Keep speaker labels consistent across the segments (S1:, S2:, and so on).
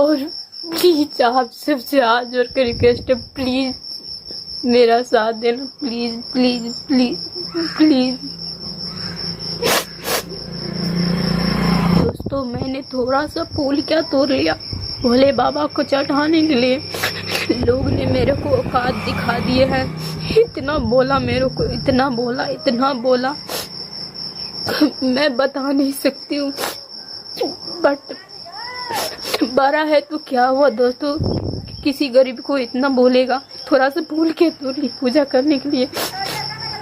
S1: और प्लीज आप सबसे हाथ जोड़ कर रिक्वेस्ट है, प्लीज मेरा साथ देना, प्लीज प्लीज प्लीज प्लीज। दोस्तों मैंने थोड़ा सा फूल क्या तोड़ लिया भोले बाबा को चढ़ाने के लिए, लोग ने मेरे को औकात दिखा दिए हैं। इतना बोला मेरे को, इतना बोला मैं बता नहीं सकती हूँ। बट बड़ा है तो क्या हुआ दोस्तों, किसी गरीब को इतना बोलेगा थोड़ा सा फूल के तोड़ ली पूजा करने के लिए।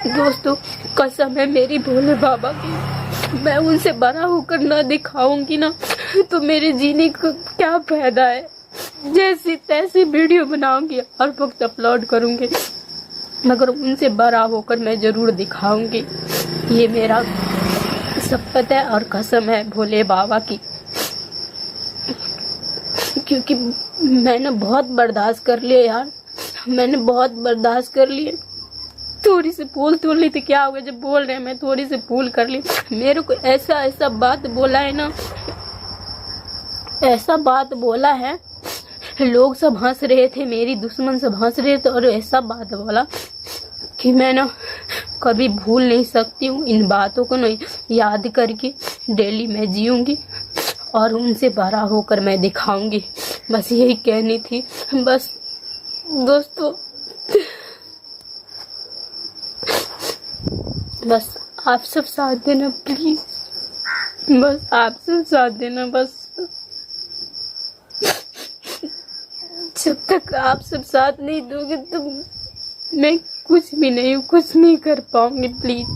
S1: दोस्तों कसम है मेरी भोले बाबा की, मैं उनसे बड़ा होकर ना दिखाऊंगी ना तो मेरे जीने का क्या फायदा है। जैसी तैसी वीडियो बनाऊंगी और वक्त अपलोड करूंगी, मगर उनसे बड़ा होकर मैं जरूर दिखाऊंगी। ये मेरा शपथ है और कसम है भोले बाबा की, क्योंकि मैंने बहुत बर्दाश्त कर लिया यार, मैंने बहुत बर्दाश्त कर लिए। थोड़ी सी फूल तोड़ ली तो क्या हो गया, जब बोल रहे हैं मैं थोड़ी सी फूल कर ली। मेरे को ऐसा बात बोला है ना, ऐसा बात बोला है, लोग सब हंस रहे थे, मेरी दुश्मन सब हंस रहे थे, और ऐसा बात बोला कि मैं ना कभी भूल नहीं सकती हूँ। इन बातों को नहीं याद करके डेली मैं जीऊंगी और उनसे बड़ा होकर मैं दिखाऊंगी। बस यही कहनी थी। बस दोस्तों बस आप सब साथ देना प्लीज, बस आप सब साथ देना। बस जब तक आप सब साथ नहीं दोगे तो मैं कुछ भी नहीं कर पाऊंगी। प्लीज